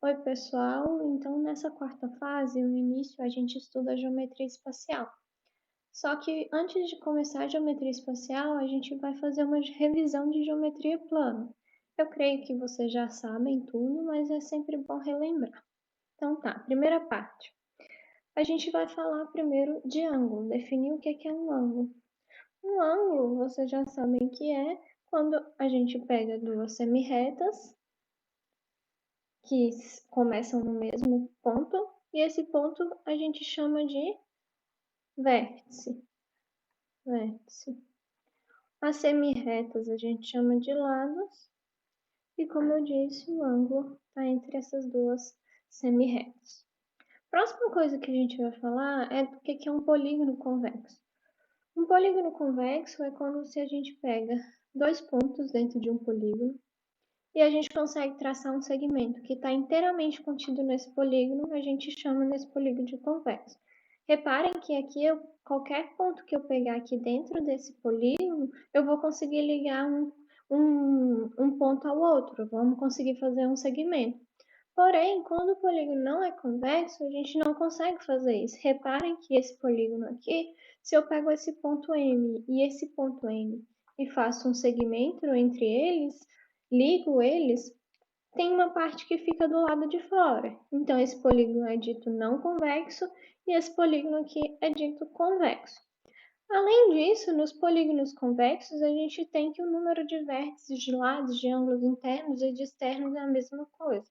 Oi, pessoal. Então, nessa quarta fase, no início, a gente estuda a geometria espacial. Só que antes de começar a geometria espacial, a gente vai fazer uma revisão de geometria plana. Eu creio que vocês já sabem tudo, mas é sempre bom relembrar. Então tá, primeira parte. A gente vai falar primeiro de ângulo, definir o que é um ângulo. Um ângulo, vocês já sabem que é quando a gente pega duas semirretas que começam no mesmo ponto, e esse ponto a gente chama de vértice. Vértice. As semirretas a gente chama de lados, e como eu disse, o ângulo está entre essas duas semirretas. Próxima coisa que a gente vai falar é do que é um polígono convexo. Um polígono convexo é quando se a gente pega dois pontos dentro de um polígono e a gente consegue traçar um segmento que está inteiramente contido nesse polígono, a gente chama nesse polígono de convexo. Reparem que aqui, qualquer ponto que eu pegar aqui dentro desse polígono, eu vou conseguir ligar um ponto ao outro, vamos conseguir fazer um segmento. Porém, quando o polígono não é convexo, a gente não consegue fazer isso. Reparem que esse polígono aqui, se eu pego esse ponto M e esse ponto N e faço um segmento entre eles, ligo eles, tem uma parte que fica do lado de fora. Então, esse polígono é dito não convexo e esse polígono aqui é dito convexo. Além disso, nos polígonos convexos, a gente tem que o número de vértices de lados, de ângulos internos e de externos é a mesma coisa,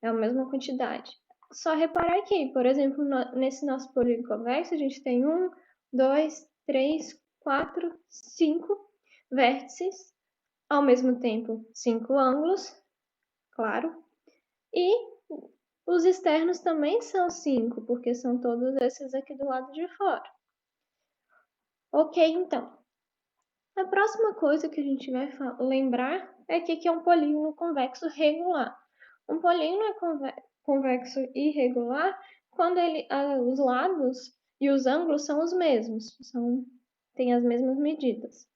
é a mesma quantidade. Só reparar aqui, por exemplo, nesse nosso polígono convexo, a gente tem 1, 2, 3, 4, 5 vértices, ao mesmo tempo 5 ângulos, claro. E os externos também são 5, porque são todos esses aqui do lado de fora. Ok, então. A próxima coisa que a gente vai lembrar é que é um polígono convexo regular. Um polígono é convexo irregular quando os lados e os ângulos são os mesmos, têm as mesmas medidas.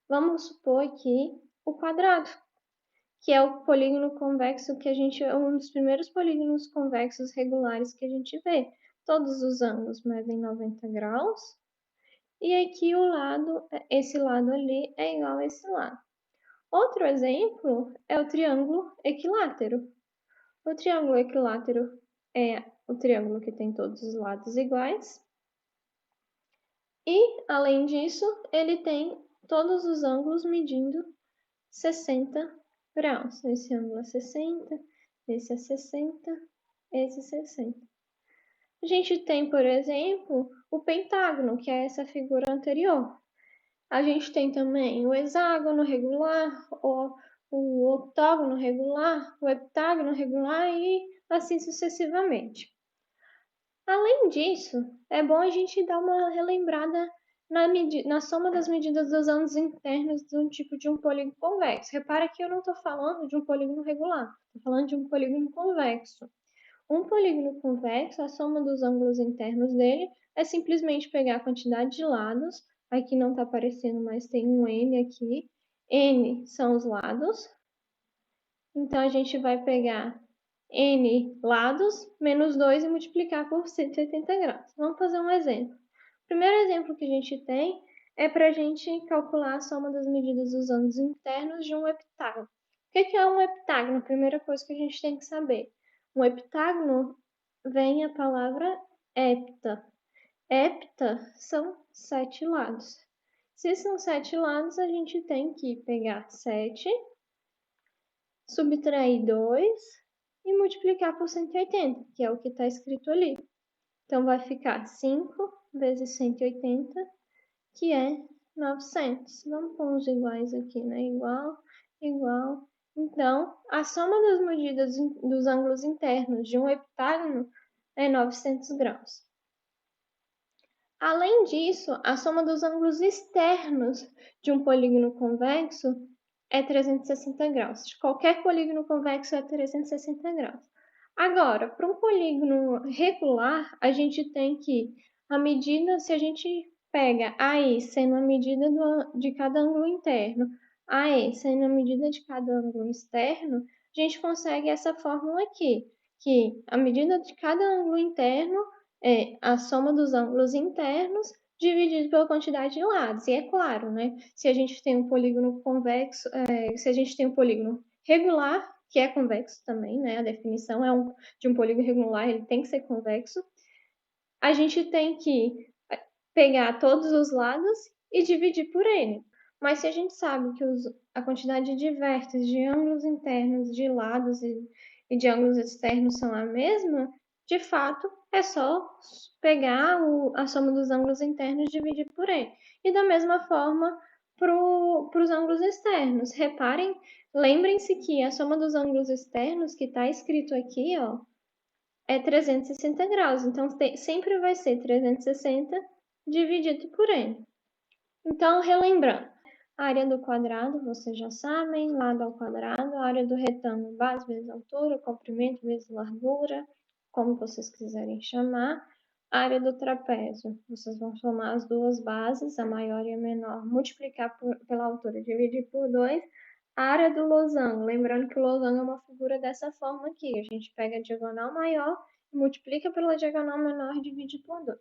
Vamos supor aqui o quadrado, que é o polígono convexo que é um dos primeiros polígonos convexos regulares que a gente vê. Todos os ângulos medem 90 graus, e aqui esse lado ali é igual a esse lado. Outro exemplo é o triângulo equilátero. O triângulo equilátero é o triângulo que tem todos os lados iguais. E, além disso, ele tem todos os ângulos medindo 60 graus. Esse ângulo é 60, esse é 60, esse é 60. A gente tem, por exemplo, o pentágono, que é essa figura anterior. A gente tem também o hexágono regular, o octógono regular, o heptágono regular e assim sucessivamente. Além disso, é bom a gente dar uma relembrada na soma das medidas dos ângulos internos de um tipo de um polígono convexo. Repara que eu não estou falando de um polígono regular, estou falando de um polígono convexo. Um polígono convexo, a soma dos ângulos internos dele é simplesmente pegar a quantidade de lados, aqui não está aparecendo, mas tem um N aqui. N são os lados, então a gente vai pegar N lados menos 2 e multiplicar por 180 graus. Vamos fazer um exemplo. O primeiro exemplo que a gente tem é para a gente calcular a soma das medidas dos ângulos internos de um heptágono. O que é um heptágono? Primeira coisa que a gente tem que saber. Um heptágono vem a palavra hepta. Hepta são 7 lados. Se são 7 lados, a gente tem que pegar 7, subtrair 2 e multiplicar por 180, que é o que está escrito ali. Então, vai ficar 5 vezes 180, que é 900. Vamos pôr os iguais aqui, né? Igual, igual. Então, a soma das medidas dos ângulos internos de um heptágono é 900 graus. Além disso, a soma dos ângulos externos de um polígono convexo é 360 graus. Qualquer polígono convexo é 360 graus. Agora, para um polígono regular, a gente tem que a medida, se a gente pega AE sendo a medida de cada ângulo interno, AE sendo a medida de cada ângulo externo, a gente consegue essa fórmula aqui, que a medida de cada ângulo interno é a soma dos ângulos internos dividido pela quantidade de lados. E é claro, né? Se a gente tem um polígono convexo, se a gente tem um polígono regular, que é convexo também, né? A definição de um polígono regular, ele tem que ser convexo. A gente tem que pegar todos os lados e dividir por ele. Mas se a gente sabe que a quantidade de vértices, de ângulos internos, de lados e de ângulos externos são a mesma, de fato, é só pegar a soma dos ângulos internos e dividir por ele. E da mesma forma para os ângulos externos. Reparem, lembrem-se que a soma dos ângulos externos, que está escrito aqui, ó, é 360 graus. Então, sempre vai ser 360 dividido por n. Então, relembrando, a área do quadrado, vocês já sabem, lado ao quadrado, a área do retângulo, base vezes altura, comprimento vezes largura, como vocês quiserem chamar. A área do trapézio, vocês vão somar as duas bases, a maior e a menor, multiplicar pela altura, dividir por 2. A área do losango, lembrando que o losango é uma figura dessa forma aqui, a gente pega a diagonal maior, multiplica pela diagonal menor e divide por 2.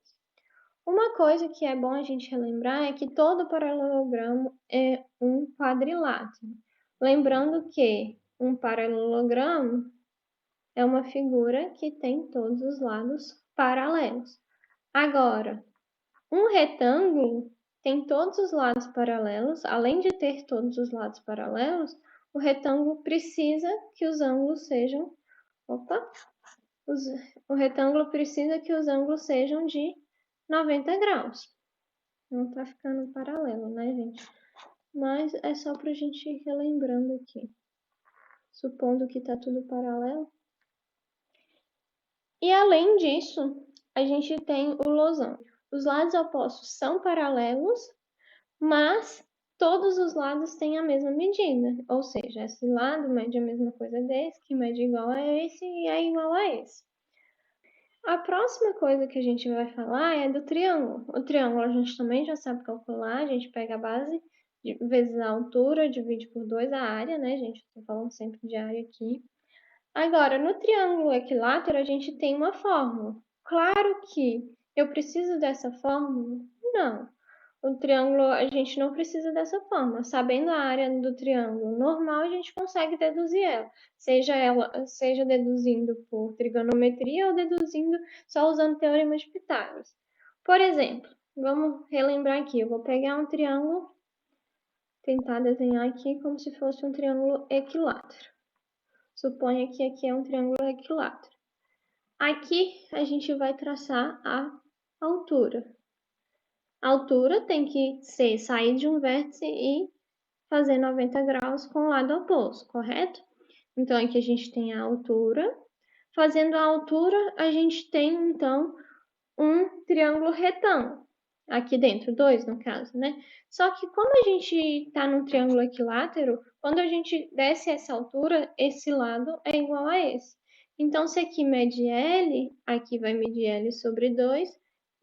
Uma coisa que é bom a gente relembrar é que todo paralelogramo é um quadrilátero. Lembrando que um paralelogramo é uma figura que tem todos os lados paralelos. Agora, um retângulo tem todos os lados paralelos. Além de ter todos os lados paralelos, o retângulo precisa que os ângulos sejam... o retângulo precisa que os ângulos sejam de 90 graus. Não tá ficando paralelo, né, gente? Mas é só pra gente ir relembrando aqui. Supondo que tá tudo paralelo. E além disso, a gente tem o losango. Os lados opostos são paralelos, mas todos os lados têm a mesma medida. Ou seja, esse lado mede a mesma coisa desse, que mede igual a esse e é igual a esse. A próxima coisa que a gente vai falar é do triângulo. O triângulo a gente também já sabe calcular, a gente pega a base vezes a altura, divide por 2 a área, né, gente? Estou falando sempre de área aqui. Agora, no triângulo equilátero, a gente tem uma fórmula. Claro que eu preciso dessa fórmula? Não. O triângulo, a gente não precisa dessa fórmula. Sabendo a área do triângulo normal, a gente consegue deduzir seja deduzindo por trigonometria ou deduzindo só usando o teorema de Pitágoras. Por exemplo, vamos relembrar aqui. Eu vou pegar um triângulo, tentar desenhar aqui como se fosse um triângulo equilátero. Suponha que aqui é um triângulo equilátero. Aqui a gente vai traçar a altura. A altura tem que sair de um vértice e fazer 90 graus com o lado oposto, correto? Então, aqui a gente tem a altura. Fazendo a altura, a gente tem, então, um triângulo retângulo. Aqui dentro, 2 no caso, né? Só que como a gente está num triângulo equilátero, quando a gente desce essa altura, esse lado é igual a esse. Então, se aqui mede L, aqui vai medir L sobre 2,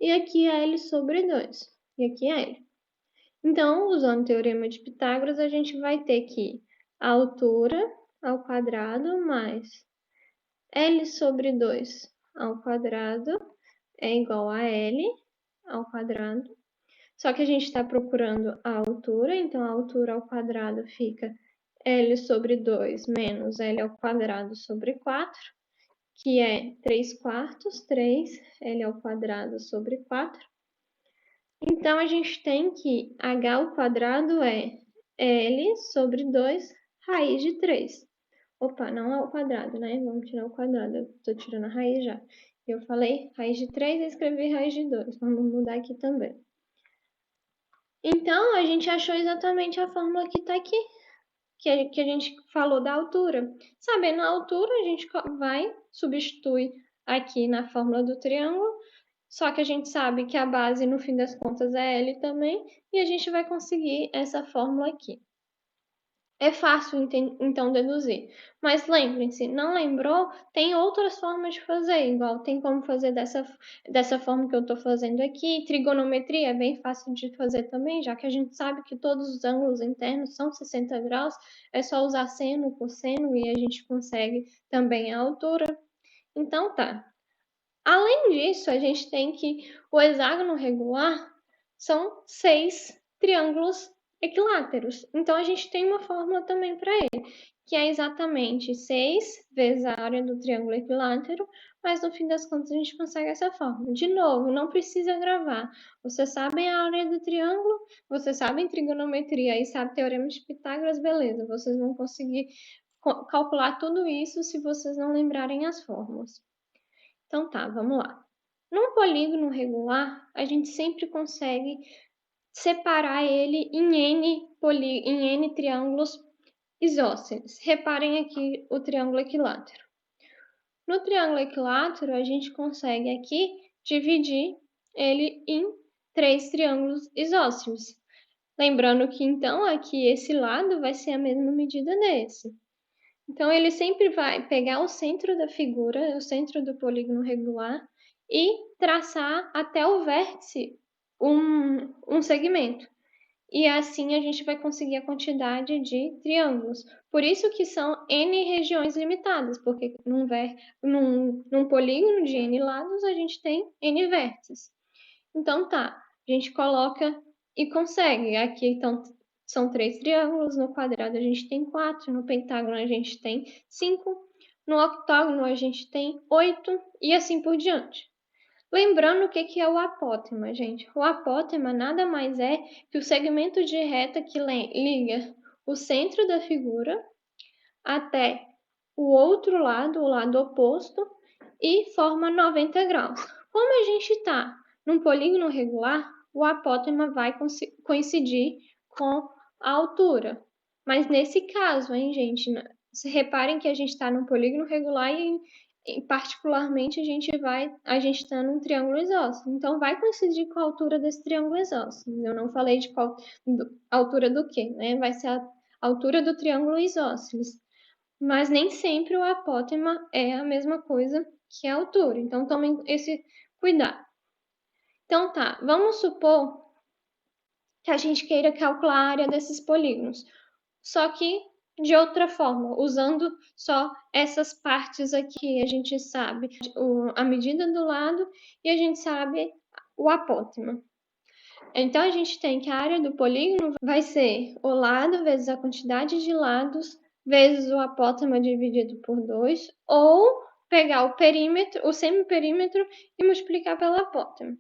e aqui é L sobre 2, e aqui é L. Então, usando o teorema de Pitágoras, a gente vai ter que a altura ao quadrado mais L sobre 2 ao quadrado é igual a L ao quadrado. Só que a gente está procurando a altura, então a altura ao quadrado fica L sobre 2 menos L ao quadrado sobre 4, que é 3 quartos, 3 L ao quadrado sobre 4. Então, a gente tem que h ao quadrado é L sobre 2 raiz de 3. Opa, não é o quadrado, né? Vamos tirar o quadrado. Eu tô tirando a raiz já. Eu falei raiz de 3 e escrevi raiz de 2. Vamos mudar aqui também. Então, a gente achou exatamente a fórmula que está aqui, que a gente falou da altura. Sabendo a altura, a gente vai substituir aqui na fórmula do triângulo, só que a gente sabe que a base, no fim das contas, é L também, e a gente vai conseguir essa fórmula aqui. É fácil, então, deduzir. Mas lembrem-se, não lembrou? Tem outras formas de fazer, igual tem como fazer dessa forma que eu estou fazendo aqui. Trigonometria é bem fácil de fazer também, já que a gente sabe que todos os ângulos internos são 60 graus, é só usar seno, cosseno e a gente consegue também a altura. Então tá. Além disso, a gente tem que o hexágono regular são 6 triângulos equiláteros. Então a gente tem uma fórmula também para ele, que é exatamente 6 vezes a área do triângulo equilátero, mas no fim das contas a gente consegue essa fórmula. De novo, não precisa gravar. Vocês sabem a área do triângulo, vocês sabem trigonometria e sabem teorema de Pitágoras, beleza. Vocês vão conseguir calcular tudo isso se vocês não lembrarem as fórmulas. Então tá, vamos lá. Num polígono regular, a gente sempre consegue separar ele em N triângulos isósceles. Reparem aqui o triângulo equilátero. No triângulo equilátero, a gente consegue aqui dividir ele em 3 triângulos isósceles. Lembrando que então aqui esse lado vai ser a mesma medida desse. Então ele sempre vai pegar o centro da figura, o centro do polígono regular, e traçar até o vértice um segmento. E assim a gente vai conseguir a quantidade de triângulos. Por isso que são N regiões limitadas, porque num polígono de N lados a gente tem N vértices. Então tá, a gente coloca e consegue. Aqui então são 3 triângulos, no quadrado a gente tem 4, no pentágono a gente tem 5, no octógono a gente tem 8 e assim por diante. Lembrando o que é o apótema, gente. O apótema nada mais é que o segmento de reta que liga o centro da figura até o outro lado, o lado oposto, e forma 90 graus. Como a gente está num polígono regular, o apótema vai coincidir com a altura. Mas nesse caso, hein, gente, reparem que a gente está num polígono regular e particularmente a gente está num triângulo isósceles. Então vai coincidir com a altura desse triângulo isósceles. Eu não falei de qual altura do que, né? Vai ser a altura do triângulo isósceles. Mas nem sempre o apótema é a mesma coisa que a altura. Então tomem esse cuidado. Então tá, vamos supor que a gente queira calcular a área desses polígonos. Só que de outra forma, usando só essas partes aqui, a gente sabe a medida do lado e a gente sabe o apótema. Então a gente tem que a área do polígono vai ser o lado vezes a quantidade de lados vezes o apótema dividido por 2, ou pegar o perímetro, o semiperímetro e multiplicar pelo apótema.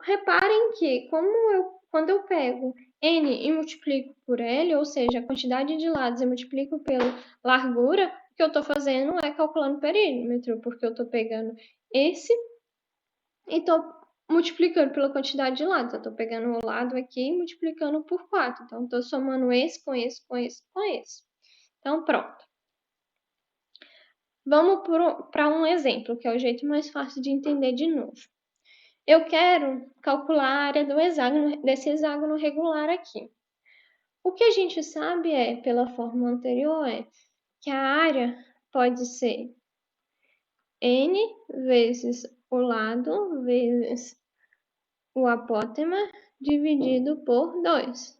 Reparem que quando eu pego n e multiplico por L, ou seja, a quantidade de lados, e multiplico pela largura, o que eu estou fazendo é calculando o perímetro, porque eu estou pegando esse e estou multiplicando pela quantidade de lados. Eu estou pegando o lado aqui e multiplicando por 4. Então, estou somando esse com esse, com esse, com esse. Então, pronto. Vamos para um exemplo, que é o jeito mais fácil de entender de novo. Eu quero calcular a área desse hexágono regular aqui. O que a gente sabe pela fórmula anterior, que a área pode ser n vezes o lado vezes o apótema dividido por 2.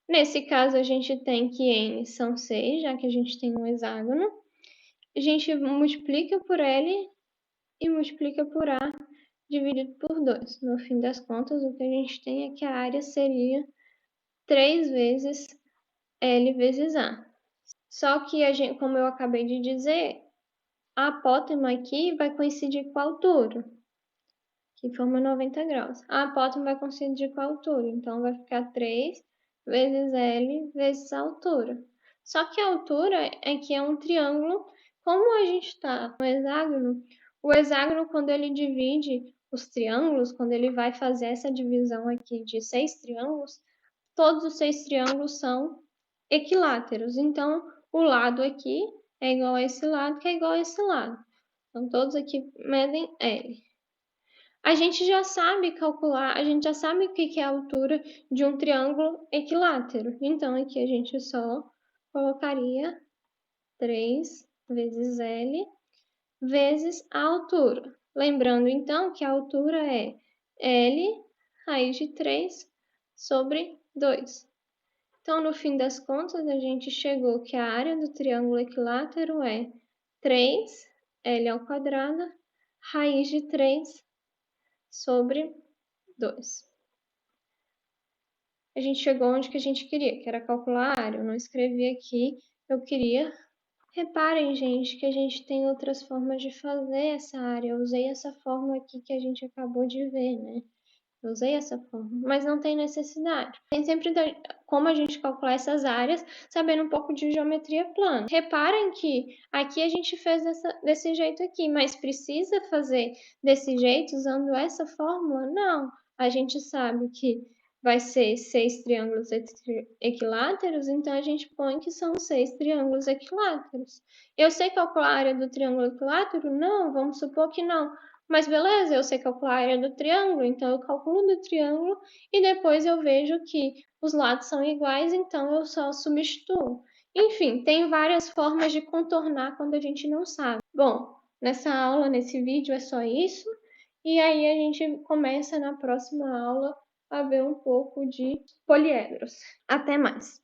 Nesse caso, a gente tem que n são 6, já que a gente tem um hexágono. A gente multiplica por L e multiplica por A dividido por 2. No fim das contas, o que a gente tem é que a área seria 3 vezes L vezes A. Só que, como eu acabei de dizer, a apótema aqui vai coincidir com a altura, que forma 90 graus. A apótema vai coincidir com a altura, então vai ficar 3 vezes L vezes a altura. Só que a altura aqui é um triângulo. Como a gente está no hexágono, o hexágono, quando ele divide os triângulos, quando ele vai fazer essa divisão aqui de 6 triângulos, todos os 6 triângulos são equiláteros. Então, o lado aqui é igual a esse lado, que é igual a esse lado. Então, todos aqui medem L. A gente já sabe calcular, a gente já sabe o que é a altura de um triângulo equilátero. Então, aqui a gente só colocaria 3 vezes L vezes a altura. Lembrando, então, que a altura é L raiz de 3 sobre 2. Então, no fim das contas, a gente chegou que a área do triângulo equilátero é 3 L ao quadrado, raiz de 3 sobre 2. A gente chegou onde que a gente queria, que era calcular a área. Eu não escrevi aqui, eu queria. Reparem, gente, que a gente tem outras formas de fazer essa área. Eu usei essa forma aqui que a gente acabou de ver, né? Eu usei essa forma, mas não tem necessidade. Tem sempre como a gente calcular essas áreas, sabendo um pouco de geometria plana. Reparem que aqui a gente fez desse jeito aqui, mas precisa fazer desse jeito usando essa fórmula? Não. A gente sabe que vai ser 6 triângulos equiláteros, então a gente põe que são 6 triângulos equiláteros. Eu sei calcular a área do triângulo equilátero? Não, vamos supor que não. Mas beleza, eu sei calcular a área do triângulo, então eu calculo do triângulo e depois eu vejo que os lados são iguais, então eu só substituo. Enfim, tem várias formas de contornar quando a gente não sabe. Bom, nessa aula, nesse vídeo é só isso. E aí a gente começa na próxima aula a ver um pouco de poliedros. Até mais!